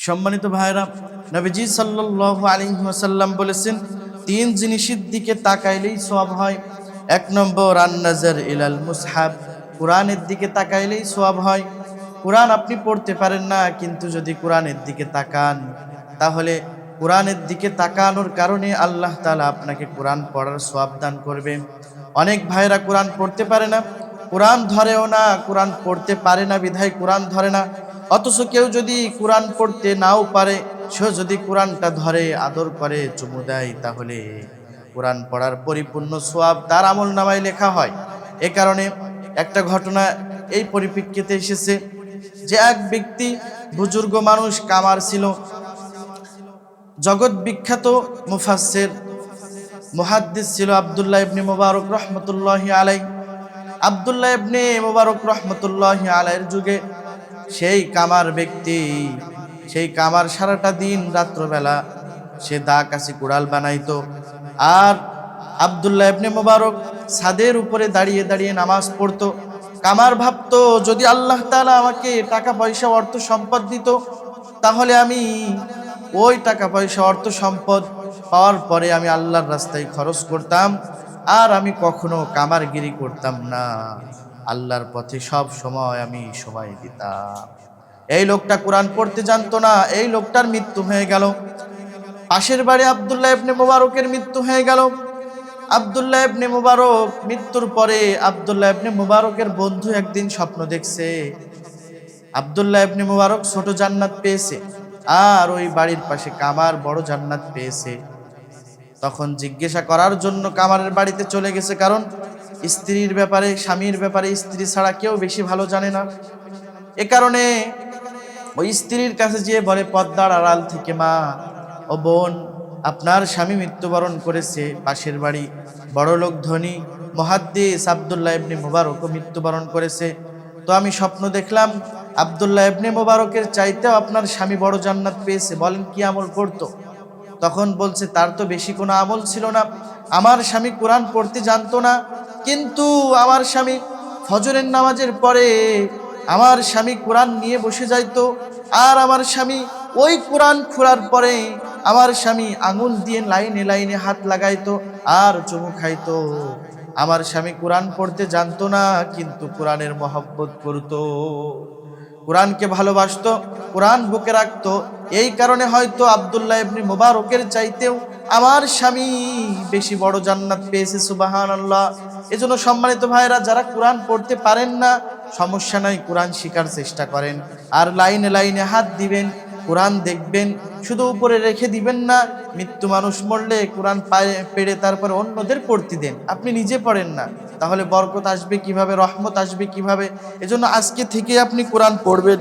সম্মানিত ভাইরা, নবীজি সাল্লাল্লাহু আলাইহি ওয়াসাল্লাম বলেছেন, তিন জিনিসের দিকে তাকাইলেই সওয়াব হয়। এক নম্বর আন-নাজার ইলাল মুসহাব, কোরআনের দিকে তাকাইলেই সওয়াব হয়। কোরআন আপনি পড়তে পারেন না, কিন্তু যদি কোরআনের দিকে তাকান, তাহলে কোরআনের দিকে তাকানোর কারণে আল্লাহ তাআলা আপনাকে কোরআন পড়ার সওয়াব দান করবে। অনেক ভাইরা কোরআন পড়তে পারে না, কোরআন ধরেও না, কোরআন পড়তে পারে না বিধায় কোরআন ধরে না। অথচ কেউ যদি কোরআন পড়তে নাও পারে, সে যদি কোরআনটা ধরে আদর করে চুমু দেয়, তাহলে কোরআন পড়ার পরিপূর্ণ সওয়াব তার আমলনামায় লেখা হয়। এ কারণে একটা ঘটনা এই পরিপ্রেক্ষিতে এসেছে যে এক ব্যক্তি বুজুর্গ মানুষ, কামার ছিল, জগৎ বিখ্যাত মুফাসসির মুহাদ্দিস ছিল আব্দুল্লাহ ইবনে মুবারক রহমতুল্লাহি আলাই। আব্দুল্লাহ ইবনে মুবারক রহমতুল্লাহি আলাইয়ের যুগে সেই কামার ব্যক্তি, সেই কামার সারাটা দিন রাত্রবেলা সে দা কাশি কুড়াল বানাইতো। আর আব্দুল্লাহ ইবনে মুবারক ছাদের উপরে দাঁড়িয়ে দাঁড়িয়ে নামাজ পড়তো। কামার ভাবতো, যদি আল্লাহ তাআলা আমাকে টাকা পয়সা অর্থ সম্পদ দিত, তাহলে আমি ওই টাকা পয়সা অর্থ সম্পদ পাওয়ার পরে আমি আল্লাহর রাস্তায় খরচ করতাম, আর আমি কখনো কামারগিরি করতাম না, আল্লাহর পথে সব সময় আমি সময় দিতাম। এই লোকটা কোরআন পড়তে জানতো না, এই লোকটার মৃত্যু হয়ে গেল। পাশের বাড়ি আব্দুল্লাহ ইবনে মুবারকের মৃত্যু হয়ে গেল। আব্দুল্লাহ ইবনে মুবারক মৃত্যুর পরে আব্দুল্লাহ ইবনে মুবারকের বন্ধু একদিন স্বপ্ন দেখছে, আব্দুল্লাহ ইবনে মুবারক ছোট জান্নাত পেয়েছে, আর ওই বাড়ির পাশে কামার বড় জান্নাত পেয়েছে। তখন জিজ্ঞাসা করার জন্য কামারের বাড়িতে চলে গেছে, কারণ স্ত্রীর ব্যাপারে, স্বামীর ব্যাপারে স্ত্রী ছাড়া কেউ বেশি ভালো জানে না। এ কারণে ওই স্ত্রীর কাছে গিয়ে বলে পর্দার আড়াল থেকে, মা ও বোন, আপনার স্বামী মৃত্যুবরণ করেছে, পাশের বাড়ি বড়লোক ধনী মুহাদ্দিস আব্দুল্লাহ ইবনে মুবারকও মৃত্যুবরণ করেছে। তো আমি স্বপ্ন দেখলাম আব্দুল্লাহ ইবনে মুবারকের চাইতেও আপনার স্বামী বড় জান্নাত পেয়েছে। বলেন কি আমল করতো? তখন বলছে, তার তো বেশি কোনো আমল ছিল না। আমার স্বামী কোরআন পড়তে জানতো না, কিন্তু আমার স্বামী ফজরের নামাজের পরে আমার স্বামী কোরআন নিয়ে বসে যাইতো, আর আমার স্বামী ওই কোরআন খোলার পরে আমার স্বামী আঙুল দিয়ে লাইনে লাইনে হাত লাগাইতো আর চুমু খাইতো। আমার স্বামী কোরআন পড়তে জানতো না, কিন্তু কোরআনের মহব্বত করতো, কোরআনকে ভালোবাসতো, কোরআন বুকে রাখতো। এই কারণে হয়তো আব্দুল্লাহ ইবনে মুবারকের চাইতেও আমার স্বামী বেশি বড় জান্নাত পেয়েছে। সুবহানাল্লাহ। এজন্য সম্মানিত ভাইরা, যারা কোরআন পড়তে পারেন না, সমস্যা নাই, কোরআন শেখার চেষ্টা করেন, আর লাইনে লাইনে হাত দিবেন, কোরআন দেখবেন, শুধু উপরে রেখে দিবেন না। মৃত্যু মানুষ মরলে কোরআন পায়ে পেড়ে তারপরে অন্যদের পড়তে দেন, আপনি নিজে পড়েন না, তাহলে বরকত আসবে কিভাবে, রহমত আসবে কিভাবে? এজন্য আজকে থেকে আপনি কোরআন পড়বেন,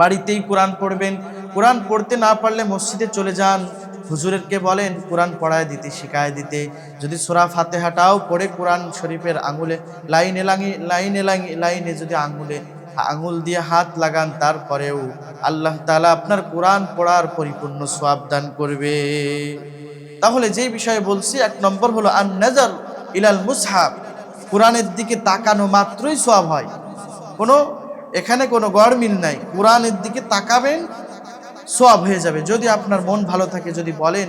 বাড়িতেই কোরআন পড়বেন। কোরআন পড়তে না পারলে মসজিদে চলে যান, হুজুরকে বলেন কোরআন পড়ায় দিতে, শিখায় দিতে। যদি সূরা ফাতিহাটাও পড়ে কোরআন শরীফের আঙুলে লাইনে লাইনে লাইনে যদি আঙুল দিয়ে হাত লাগান, তারপরেও আল্লাহ তাআলা আপনার কোরআন পড়ার পরিপূর্ণ সওয়াব দান করবে। তাহলে যেই বিষয়ে বলছি, এক নম্বর হলো আন-নাজার ইলাল মুসহাব, কোরআনের দিকে তাকানো মাত্রই সওয়াব হয়। এখানে কোনো গড়মিল নাই, কোরআনের দিকে তাকাবেন, সওয়াব হয়ে যাবে। যদি আপনার মন ভালো থাকে, যদি বলেন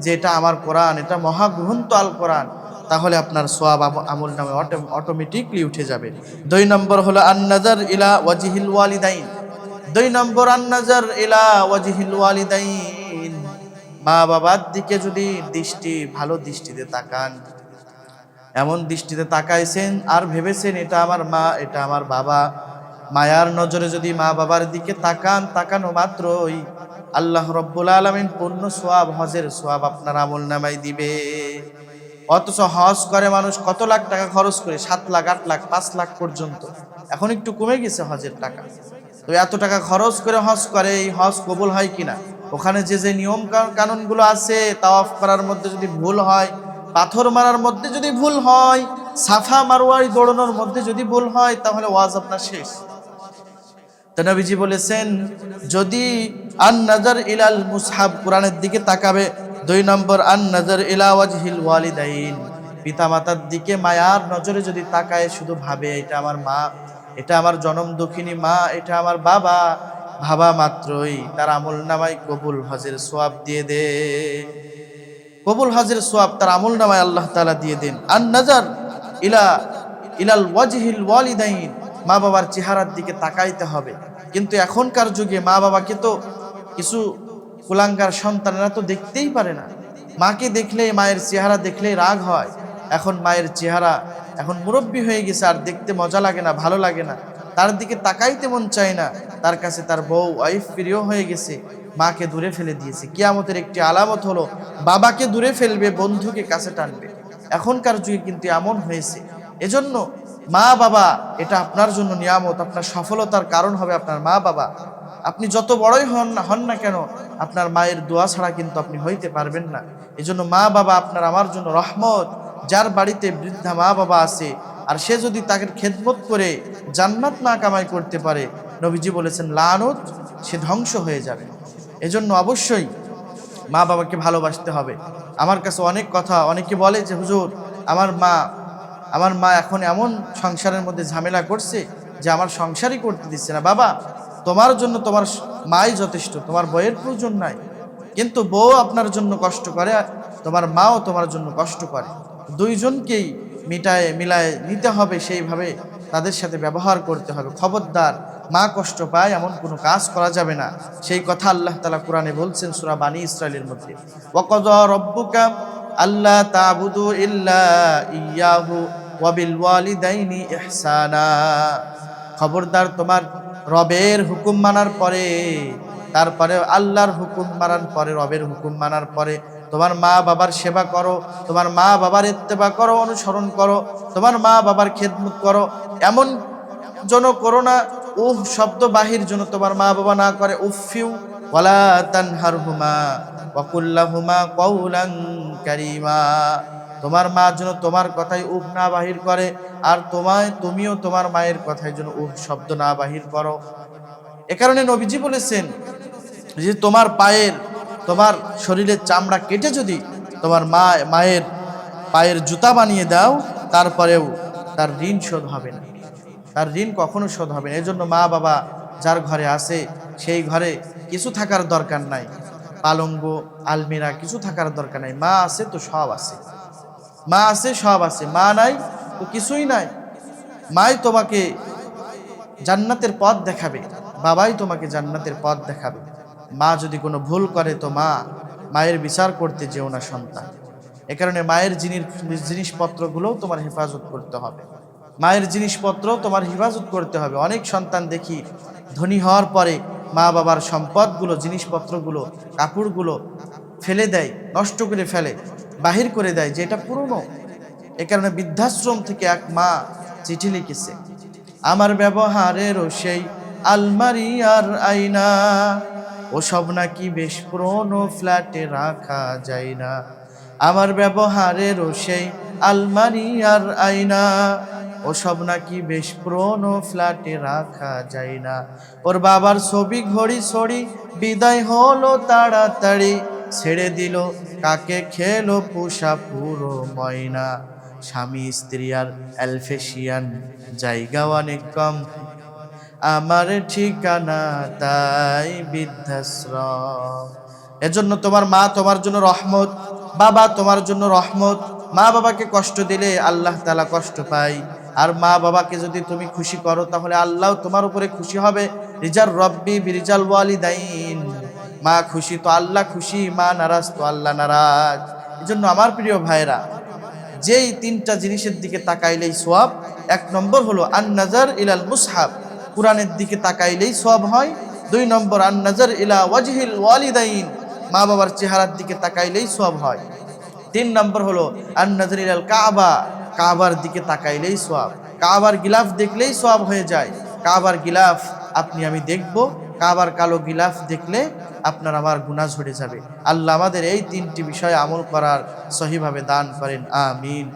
যে এটা আমার কোরআন, এটা মহাগ্রন্থ আল কোরআন, তাহলে আপনার সওয়াব আমল নামে অটোমেটিকলি উঠে যাবে। 2 নম্বর হলো আন-নাজার ইলা ওয়াজহিল ওয়ালিদাইন। 2 নম্বর আন-নাজার ইলা ওয়াজহিল ওয়ালিদাইন, মা বাবার দিকে যদি ভালো দৃষ্টিতে তাকান, এমন দৃষ্টিতে তাকাইছেন আর ভেবেছেন এটা আমার মা, এটা আমার বাবা, মায়ার নজরে যদি মা বাবার দিকে তাকানো মাত্রই আল্লাহ রব্বুল আলামিন পূর্ণ সওয়াব, হজের সওয়াব আপনার আমল নামায় দিবে। অথচ হজ করে মানুষ কত লাখ টাকা খরচ করে, 7 লাখ, 8 লাখ, 5 লাখ পর্যন্ত। এখন একটু কমে গেছে হজের টাকা, তো এত টাকা খরচ করে হজ করে, এই হজ কবুল হয় কিনা? ওখানে যে নিয়ম কানুনগুলো আছে, তাওয়াফ করার মধ্যে যদি ভুল হয়, পাথর মারার মধ্যে যদি ভুল হয়, সাফা মারওয়ায় দৌড়ানোর মধ্যে যদি ভুল হয়, তাহলে ওয়াজ আপনার শেষ। তো নবীজি বলেছেন, যদি আন-নাজার ইলাল মুসহাব, কোরআনের দিকে তাকাবে। 2 নম্বর আন-নাজার ইলা ওয়াজহিল ওয়ালিদাইন, পিতামাতার দিকে মায়ার নজরে যদি তাকায়, শুধু ভাবে এটা আমার মা, এটা আমার জনম দুঃখিনী মা, এটা আমার বাবা, ভাবা মাত্রই তার আমল নামায় কবুল হজের সোয়াব দিয়ে দে। কবুল হজের সোয়াব তার আমল নামায় আল্লাহ তাআলা দিয়ে দেন। আন নাজার ইলা ইলাল ওয়াজহিল ওয়ালিদাইন, মা বাবার চেহারার দিকে তাকাইতে হবে। কিন্তু এখনকার যুগে মা বাবাকে তো কিছু কুলাঙ্গার সন্তানেরা তো দেখতেই পারে না। মাকে দেখলেই, মায়ের চেহারা দেখলেই রাগ হয়। এখন মায়ের চেহারা, এখন মুরব্বী হয়ে গেছে, আর দেখতে মজা লাগে না, ভালো লাগে না, তার দিকে তাকাইতে মন চায় না। তার কাছে তার বউ ওয়াইফ প্রিয় হয়ে গেছে, মাকে দূরে ফেলে দিয়েছে। কিয়ামতের একটি আলামত হলো বাবাকে দূরে ফেলবে, বন্ধুকে কাছে টানবে। এখনকার যুগে কিন্তু এমন হয়েছে। এজন্য মা বাবা এটা আপনার জন্য নিয়ামত, আপনার সফলতার কারণ হবে আপনার মা বাবা। আপনি যত বড়ই হন না কেন, আপনার মায়ের দোয়া ছাড়া কিন্তু আপনি হইতে পারবেন না। এজন্য মা বাবা আপনার আমার জন্য রহমত। যার বাড়িতে বৃদ্ধা মা বাবা আছে আর সে যদি তাকে খেদমত করে জান্নাত না কামাই করতে পারে, নবীজি বলেছেন লানত, সে ধ্বংস হয়ে যাবে। এজন্য অবশ্যই মা বাবাকে ভালোবাসতে হবে। আমার কাছে অনেক কথা, অনেকে বলে যে হুজুর আমার মা এখন এমন সংসারের মধ্যে ঝামেলা করছে যে আমার সংসারই করতে দিচ্ছে না। বাবা, তোমার জন্য তোমার মাই যথেষ্ট, তোমার বউয়ের প্রয়োজন নাই। কিন্তু বউ আপনার জন্য কষ্ট করে, তোমার মাও তোমার জন্য কষ্ট করে। দুইজনকেই মিলায় নিতে হবে, সেইভাবে তাদের সাথে ব্যবহার করতে হবে। খবরদার, মা কষ্ট পায় এমন কোনো কাজ করা যাবে না। সেই কথা আল্লাহ তাআলা কোরআনে বলছেন সূরা বানী ইসরাঈলের মধ্যে, ওয়াকাযা রাব্বুকা আল্লা তা'বুদু ইল্লা ইয়্যাহু ওয়া বিল ওয়ালিদাইনি ইহসানা। খবরদার, তোমার রবের হুকুম মানার পরে, তারপরে আল্লাহর হুকুম মানার পরে, রবের হুকুম মানার পরে তোমার মা বাবার সেবা করো, তোমার মা বাবার ইত্তেবা করো, অনুসরণ করো, তোমার মা বাবার খেদমত করো। এমন যেন করো না শব্দ বাহির যেন তোমার মা বাবা না করে। উফিউ ওয়ালা তানহারহুমা ওয়া কুল্লাহুমা কাওলান কারীমা। তোমার মা যেন তোমার কথাই না বাহির করে, আর তুমিও তোমার মায়ের কথাই যেন শব্দ না বাহির করো। এ কারণে নবীজি বলেছেন যে তোমার শরীরের চামড়া কেটে যদি তোমার মায়ের পায়ের জুতা বানিয়ে দাও, তারপরেও তার ঋণ শোধ হবে না, তার ঋণ কখনো শোধ হবে না। এজন্য মা বাবা যার ঘরে আছে সেই ঘরে কিছু থাকার দরকার নাই, পালঙ্গ আলমিরা কিছু থাকার দরকার নাই। মা আছে তো সব আছে, মা আছে সব আছে, মা নাই তো কিছুই নাই। মাই তোমাকে জান্নাতের পথ দেখাবে, বাবাই তোমাকে জান্নাতের পথ দেখাবে। মা যদি কোনো ভুল করে তো মায়ের বিচার করতে যেও না সন্তান। এ কারণে মায়ের জিনিসপত্রগুলোও তোমার হেফাজত করতে হবে, মায়ের জিনিসপত্র তোমার হেফাজত করতে হবে। অনেক সন্তান দেখি ধনী হওয়ার পরে মা বাবার সম্পদগুলো, জিনিসপত্রগুলো, কাপড়গুলো ফেলে দেয়, নষ্ট করে ফেলে, বাহির করে দেয় যে এটা পুরনো। এ কারণে বৃদ্ধাশ্রম থেকে এক মা চিঠি লিখেছে, আমার ব্যবহারেরও সেই আলমারি আর আয়না, ও সব নাকি বেশ পুরনো, ফ্ল্যাটে রাখা যায় না। আমার ব্যবহারেরও সেই আলমারি আর আয়না, ও সব নাকি বেশ পুরনো, ফ্ল্যাটে রাখা যায় না। ওর বাবার ছবি ঘড়ি ছড়ি বিদায় হলো তাড়াতাড়ি, ছেড়ে দিল কাকে খেলো পোষা পুরো ময়না। স্বামী স্ত্রী আর অ্যালফেশিয়ান জায়গা অনেক কম, আমার ঠিকানা তাই বৃদ্ধাশ্রম। এজন্য তোমার মা তোমার জন্য রহমত, বাবা তোমার জন্য রহমত। মা বাবাকে কষ্ট দিলে আল্লাহ তাআলা কষ্ট পায়, আর মা বাবাকে যদি তুমি খুশি করো তাহলে আল্লাহ তোমার উপরে খুশি হবে। রিজাল রব্বি বিরিজাল ওয়ালিদাইন, মা খুশি তো আল্লাহ খুশি, মা নারাজ তো আল্লাহ নারাজ। এজন্য আমার প্রিয় ভাইরা, যেই তিনটা জিনিসের দিকে তাকাইলেই সওয়াব, এক নম্বর হলো আন নাজার ইলাল মুসহাব, কুরআনের দিকে তাকাইলেই সওয়াব হয়। দুই নম্বর আন নাজার ইলা ওয়াজহিল ওয়ালিদাইন, মা বাবার চেহারার দিকে তাকাইলেই সওয়াব হয়। তিন নম্বর হলো আন নাজার ইলাল কাবা, কাবার দিকে তাকাইলেই সওয়াব। কাবার গিলাফ দেখলেই সওয়াব হয়ে যায়। কাবার গিলাফ আপনি আমি দেখব, কাবার কালো গিলাফ দেখলে আপনার আমার গুনাহ ঝরে যাবে। আল্লাহ আমাদের এই তিনটি বিষয়ে আমল করার সহিভাবে দান করেন, আমিন।